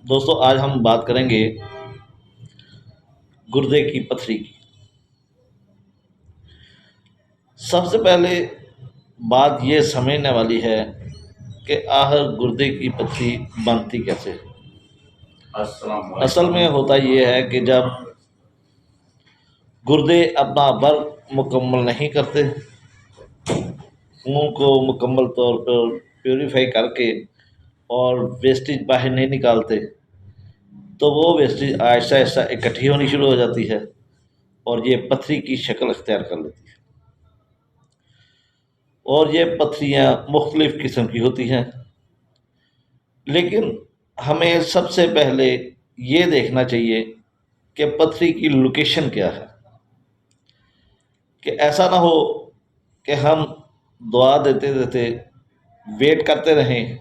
دوستو آج ہم بات کریں گے گردے کی پتھری کی۔ سب سے پہلے بات یہ سمجھنے والی ہے کہ آخر گردے کی پتھری بنتی کیسے ہے۔ اصل میں ہوتا یہ ہے کہ جب گردے اپنا ورک مکمل نہیں کرتے، خون کو مکمل طور پر پیوریفائی کر کے اور ویسٹیج باہر نہیں نکالتے، تو وہ ویسٹیج آہستہ آہستہ اکٹھی ہونی شروع ہو جاتی ہے اور یہ پتھری کی شکل اختیار کر لیتی ہے۔ اور یہ پتھریاں مختلف قسم کی ہوتی ہیں، لیکن ہمیں سب سے پہلے یہ دیکھنا چاہیے کہ پتھری کی لوکیشن کیا ہے، کہ ایسا نہ ہو کہ ہم دعا دیتے دیتے ویٹ کرتے رہیں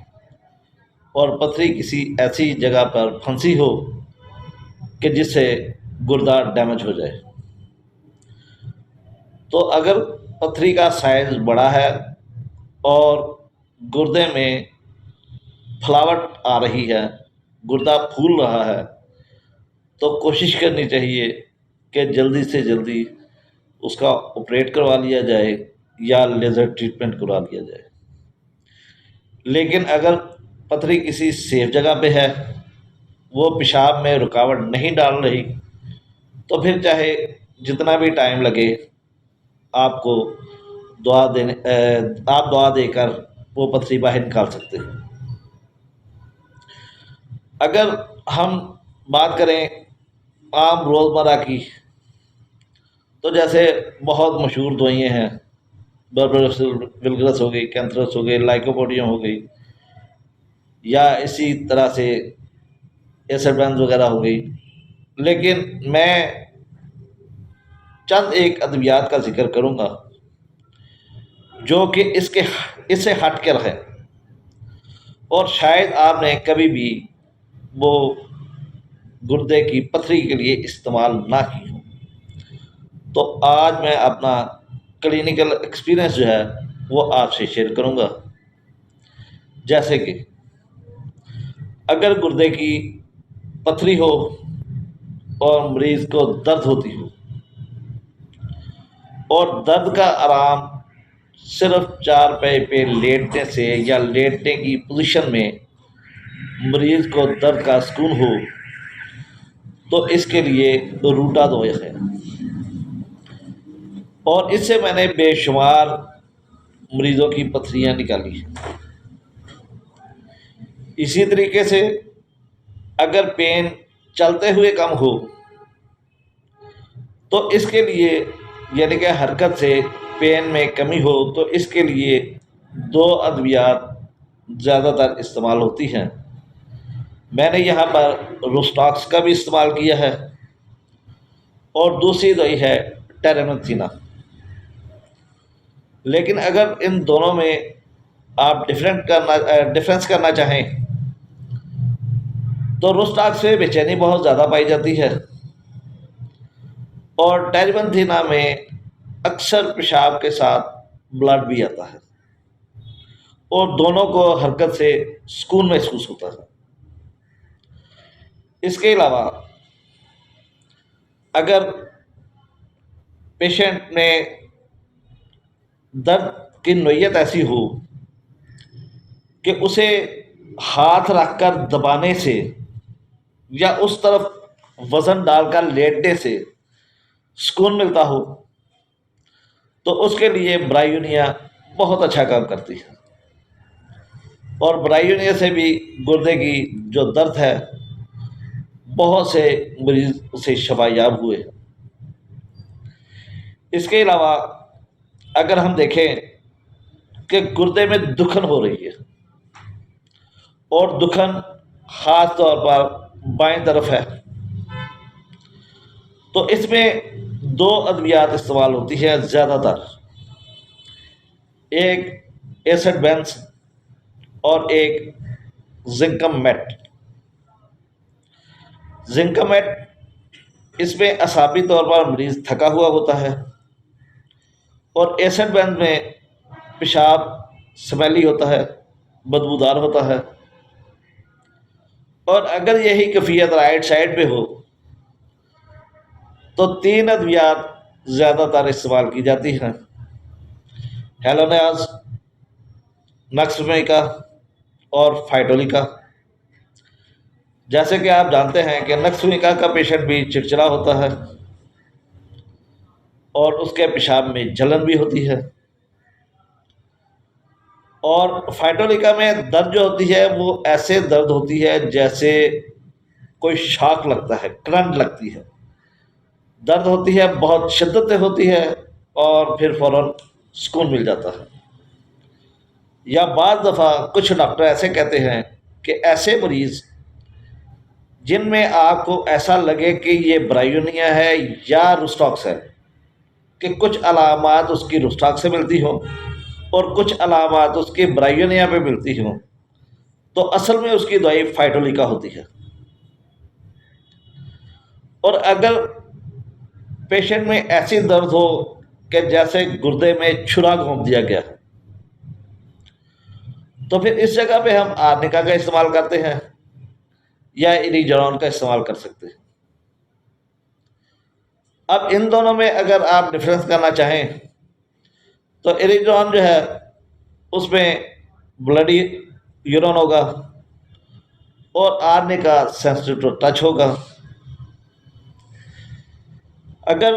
اور پتھری کسی ایسی جگہ پر پھنسی ہو کہ جس سے گردہ ڈیمیج ہو جائے۔ تو اگر پتھری کا سائز بڑا ہے اور گردے میں پھلاوٹ آ رہی ہے، گردہ پھول رہا ہے، تو کوشش کرنی چاہیے کہ جلدی سے جلدی اس کا آپریٹ کروا لیا جائے یا لیزر ٹریٹمنٹ کروا لیا جائے۔ لیکن اگر پتھری کسی سیف جگہ پہ ہے، وہ پیشاب میں رکاوٹ نہیں ڈال رہی، تو پھر چاہے جتنا بھی ٹائم لگے آپ کو آپ دعا دے کر وہ پتھری باہر نکال سکتے ہیں۔ اگر ہم بات کریں عام روزمرہ کی، تو جیسے بہت مشہور دوائیں ہیں، بربرس ولگرس ہو گئی، کینتھرس ہو گئی، لائکوپوڈیم ہو گئی، یا اسی طرح سے ایسڈ بینز وغیرہ ہو گئی، لیکن میں چند ایک ادویات کا ذکر کروں گا جو کہ اس سے ہٹ کر ہے، اور شاید آپ نے کبھی بھی وہ گردے کی پتھری کے لیے استعمال نہ کی ہو۔ تو آج میں اپنا کلینکل ایکسپیرئنس جو ہے وہ آپ سے شیئر کروں گا۔ جیسے کہ اگر گردے کی پتھری ہو اور مریض کو درد ہوتی ہو، اور درد کا آرام صرف چارپائی پہ لیٹنے سے یا لیٹنے کی پوزیشن میں مریض کو درد کا سکون ہو، تو اس کے لیے روٹا دوائی ہے، اور اس سے میں نے بے شمار مریضوں کی پتھریاں نکالی ہیں۔ اسی طریقے سے اگر پین چلتے ہوئے کم ہو، تو اس کے لیے یعنی کہ حرکت سے پین میں کمی ہو، تو اس کے لیے دو ادویات زیادہ تر استعمال ہوتی ہیں۔ میں نے یہاں پر روسٹاکس کا بھی استعمال کیا ہے، اور دوسری دوائی ہے ٹیرامتھینا۔ لیکن اگر ان دونوں میں آپ ڈفرینس کرنا چاہیں، تو روسٹاکس سے بے چینی بہت زیادہ پائی جاتی ہے، اور ٹیرامتھینا میں اکثر پیشاب کے ساتھ بلڈ بھی آتا ہے، اور دونوں کو حرکت سے سکون محسوس ہوتا ہے۔ اس کے علاوہ اگر پیشنٹ میں درد کی نوعیت ایسی ہو کہ اسے ہاتھ رکھ کر دبانے سے یا اس طرف وزن ڈال کر لیٹنے سے سکون ملتا ہو، تو اس کے لیے برائیونیا بہت اچھا کام کرتی ہے، اور برائیونیا سے بھی گردے کی جو درد ہے بہت سے مریض اسے شفا یاب ہوئے۔ اس کے علاوہ اگر ہم دیکھیں کہ گردے میں دکھن ہو رہی ہے، اور دکھن خاص طور پر بائیں طرف ہے، تو اس میں دو ادویات استعمال ہوتی ہے زیادہ تر، ایک ایسڈ بینس اور ایک زنکم میٹ۔ زنکم میٹ، اس میں اعصابی طور پر مریض تھکا ہوا ہوتا ہے، اور ایسڈ بینز میں پیشاب سمیلی ہوتا ہے، بدبودار ہوتا ہے، اور اگر یہی کیفیت رائٹ سائڈ پہ ہو تو تین ادویات زیادہ تر استعمال کی جاتی ہیں: ہیلونیاز، نکسمیکا اور فائٹولیکا۔ جیسے کہ آپ جانتے ہیں کہ نکسمیکا کا پیشنٹ بھی چڑچڑا ہوتا ہے اور اس کے پیشاب میں جلن بھی ہوتی ہے، اور فائٹولیکا میں درد جو ہوتی ہے وہ ایسے درد ہوتی ہے جیسے کوئی شاک لگتا ہے، کرنٹ لگتی ہے، درد ہوتی ہے، بہت شدت سے ہوتی ہے، اور پھر فوراً سکون مل جاتا ہے۔ یا بعض دفعہ کچھ ڈاکٹر ایسے کہتے ہیں کہ ایسے مریض جن میں آپ کو ایسا لگے کہ یہ برائیونیا ہے یا روسٹاکس ہے، کہ کچھ علامات اس کی روسٹاک سے ملتی ہوں اور کچھ علامات اس کی برائیونیا پہ ملتی ہوں، تو اصل میں اس کی دوائی فائٹولیکا ہوتی ہے۔ اور اگر پیشنٹ میں ایسی درد ہو کہ جیسے گردے میں چھرا گھونپ دیا گیا، تو پھر اس جگہ پہ ہم آرنیکا کا استعمال کرتے ہیں یا ایریجرون کا استعمال کر سکتے ہیں۔ اب ان دونوں میں اگر آپ ڈفرینس کرنا چاہیں تو ایریجرون جو ہے اس میں بلڈی یورین ہوگا اور آرنیکا سینسٹیو ٹو ٹچ ہوگا۔ اگر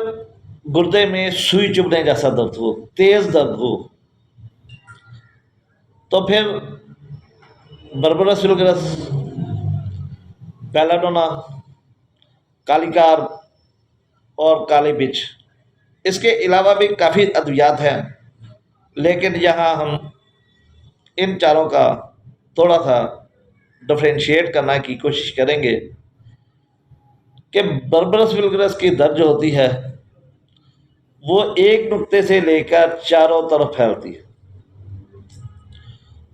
گردے میں سوئی چبھنے جیسا درد ہو، تیز درد ہو، تو پھر بربرس ویلگرس، بیلاڈونا، کالیکار اور کالی بچ، اس کے علاوہ بھی کافی ادویات ہیں، لیکن یہاں ہم ان چاروں کا تھوڑا سا ڈفرینشیٹ کرنے کی کوشش کریں گے کہ بربرس ویلگرس کی درد جو ہوتی ہے وہ ایک نقطے سے لے کر چاروں طرف پھیلتی ہے،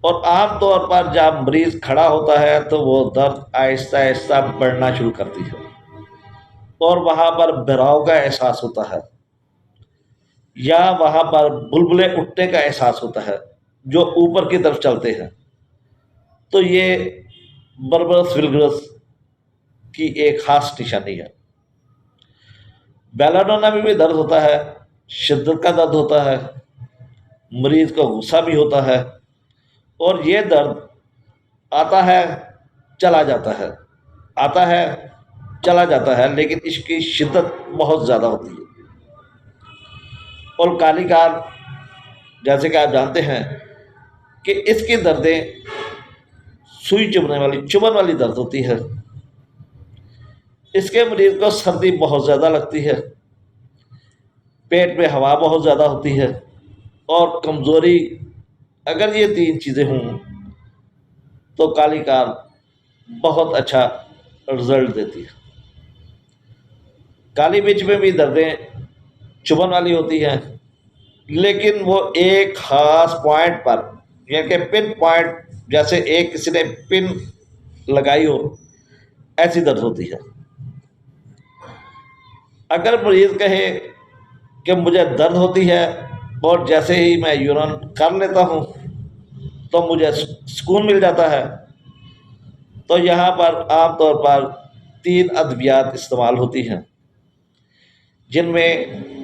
اور عام طور پر جب مریض کھڑا ہوتا ہے تو وہ درد آہستہ آہستہ بڑھنا شروع کرتی ہے اور وہاں پر بہراؤ کا احساس ہوتا ہے یا وہاں پر بلبلے اٹھنے کا احساس ہوتا ہے جو اوپر کی طرف چلتے ہیں۔ تو یہ بربرس ویلگرس کی ایک خاص نشانی ہے۔ بیلاڈونا میں بھی درد ہوتا ہے، شدت کا درد ہوتا ہے، مریض کو غصہ بھی ہوتا ہے، اور یہ درد آتا ہے چلا جاتا ہے، آتا ہے چلا جاتا ہے، لیکن اس کی شدت بہت زیادہ ہوتی ہے۔ اور کالی کار، جیسے کہ آپ جانتے ہیں کہ اس کی دردیں سوئی چبھن والی درد ہوتی ہے۔ اس کے مریض کو سردی بہت زیادہ لگتی ہے، پیٹ میں ہوا بہت زیادہ ہوتی ہے، اور کمزوری، اگر یہ تین چیزیں ہوں تو کالی کار بہت اچھا رزلٹ دیتی ہے۔ کالی مرچ میں بھی دردیں چبھن والی ہوتی ہیں، لیکن وہ ایک خاص پوائنٹ پر، یعنی کہ پن پوائنٹ، جیسے ایک کسی نے پن لگائی ہو ایسی درد ہوتی ہے۔ اگر مریض کہے کہ مجھے درد ہوتی ہے اور جیسے ہی میں یورین کر لیتا ہوں تو مجھے سکون مل جاتا ہے، تو یہاں پر عام طور پر تین ادویات استعمال ہوتی ہیں، جن میں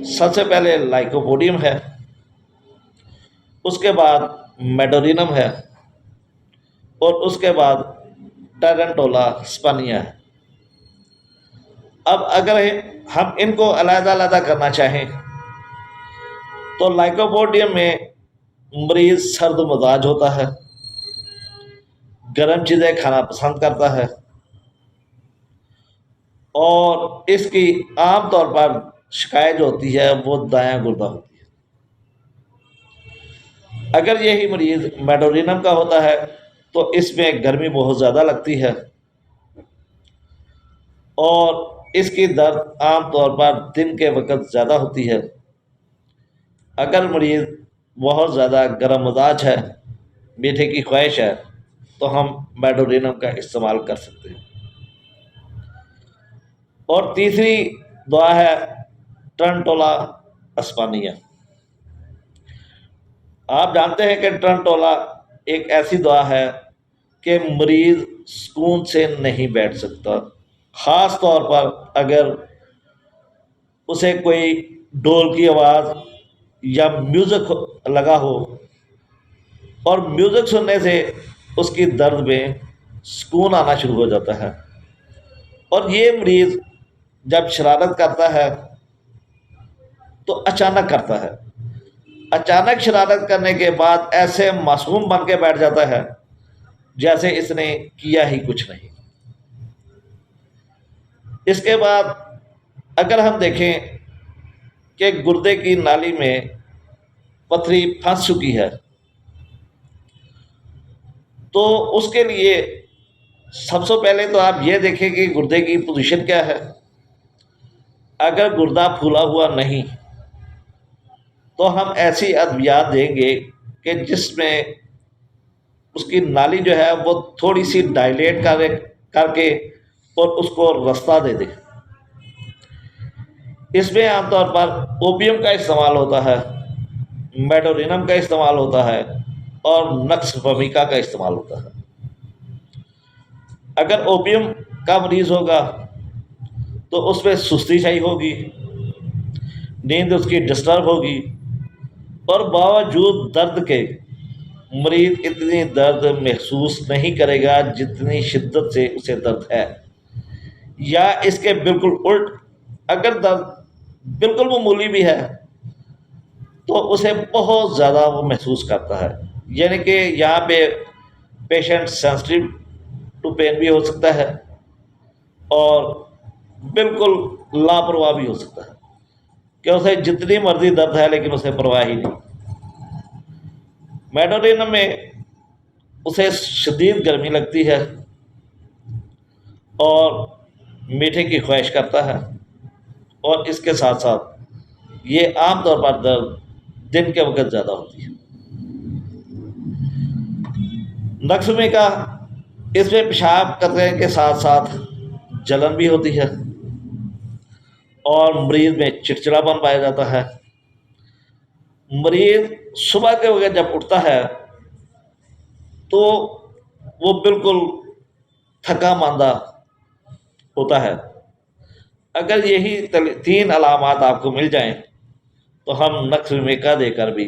سب سے پہلے لائکوپوڈیم ہے، اس کے بعد میڈورینم ہے، اور اس کے بعد ٹیرنٹولا اسپانیا ہے۔ اب اگر ہم ان کو علیحدہ علیحدہ کرنا چاہیں تو لائکوپوڈیم میں مریض سرد مزاج ہوتا ہے، گرم چیزیں کھانا پسند کرتا ہے، اور اس کی عام طور پر شکایت جو ہوتی ہے وہ دایاں گردہ ہوتی ہے۔ اگر یہی مریض میڈورینم کا ہوتا ہے تو اس میں گرمی بہت زیادہ لگتی ہے، اور اس کی درد عام طور پر دن کے وقت زیادہ ہوتی ہے۔ اگر مریض بہت زیادہ گرم مزاج ہے، میٹھے کی خواہش ہے، تو ہم میڈورینم کا استعمال کر سکتے ہیں۔ اور تیسری دوا ہے ٹرنٹولا اسپانیہ۔ آپ جانتے ہیں کہ ٹرنٹولا ایک ایسی دوا ہے کہ مریض سکون سے نہیں بیٹھ سکتا، خاص طور پر اگر اسے کوئی ڈول کی آواز یا میوزک لگا ہو، اور میوزک سننے سے اس کی درد میں سکون آنا شروع ہو جاتا ہے۔ اور یہ مریض جب شرارت کرتا ہے تو اچانک کرتا ہے، اچانک شرارت کرنے کے بعد ایسے معصوم بن کے بیٹھ جاتا ہے جیسے اس نے کیا ہی کچھ نہیں۔ اس کے بعد اگر ہم دیکھیں کہ گردے کی نالی میں پتھری پھنس چکی ہے، تو اس کے لیے سب سے پہلے تو آپ یہ دیکھیں کہ گردے کی پوزیشن کیا ہے۔ اگر گردہ پھولا ہوا نہیں تو ہم ایسی ادویات دیں گے کہ جس میں اس کی نالی جو ہے وہ تھوڑی سی ڈائلیٹ کر کے اور اس کو رستہ دے دے۔ اس میں عام طور پر اوپیم کا استعمال ہوتا ہے، میڈورینم کا استعمال ہوتا ہے، اور نقص فمیکا کا استعمال ہوتا ہے۔ اگر اوپیم کا مریض ہوگا تو اس میں سستی چاہیے ہوگی، نیند اس کی ڈسٹرب ہوگی، اور باوجود درد کے مریض اتنی درد محسوس نہیں کرے گا جتنی شدت سے اسے درد ہے، یا اس کے بالکل الٹ، اگر درد بالکل معمولی بھی ہے تو اسے بہت زیادہ وہ محسوس کرتا ہے۔ یعنی کہ یہاں پہ پیشنٹ سینسٹیو ٹو پین بھی ہو سکتا ہے اور بالکل لاپرواہ بھی ہو سکتا ہے کہ اسے جتنی مرضی درد ہے لیکن اسے پرواہ ہی نہیں۔ میڈورینم میں اسے شدید گرمی لگتی ہے اور میٹھے کی خواہش کرتا ہے، اور اس کے ساتھ ساتھ یہ عام طور پر درد دن کے وقت زیادہ ہوتی ہے۔ نقص میں کا اس میں پیشاب کرنے کے ساتھ ساتھ جلن بھی ہوتی ہے، اور مریض میں چڑچڑاپن پایا جاتا ہے۔ مریض صبح کے وقت جب اٹھتا ہے تو وہ بالکل تھکا ماندہ ہوتا ہے۔ اگر یہی 3 علامات آپ کو مل جائیں تو ہم نقص میکا دے کر بھی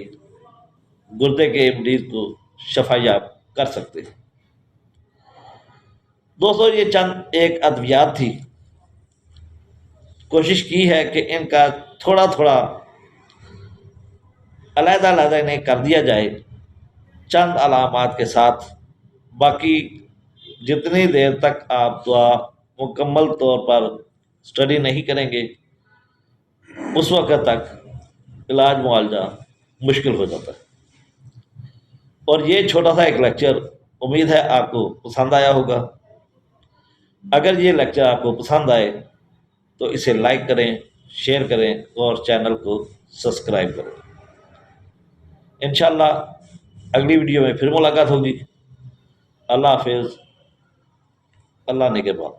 گردے کے مریض کو شفا یاب کر سکتے ہیں۔ دوستو، یہ چند ایک ادویات تھی، کوشش کی ہے کہ ان کا تھوڑا تھوڑا علیحدہ علیحدہ انہیں کر دیا جائے چند علامات کے ساتھ۔ باقی جتنی دیر تک آپ دعا مکمل طور پر اسٹڈی نہیں کریں گے اس وقت تک علاج معالجہ مشکل ہو جاتا ہے۔ اور یہ چھوٹا سا ایک لیکچر امید ہے آپ کو پسند آیا ہوگا۔ اگر یہ لیکچر آپ کو پسند آئے تو اسے لائک کریں، شیئر کریں اور چینل کو سبسکرائب کریں۔ انشاءاللہ اگلی ویڈیو میں پھر ملاقات ہوگی۔ اللہ حافظ، اللہ نگہبان۔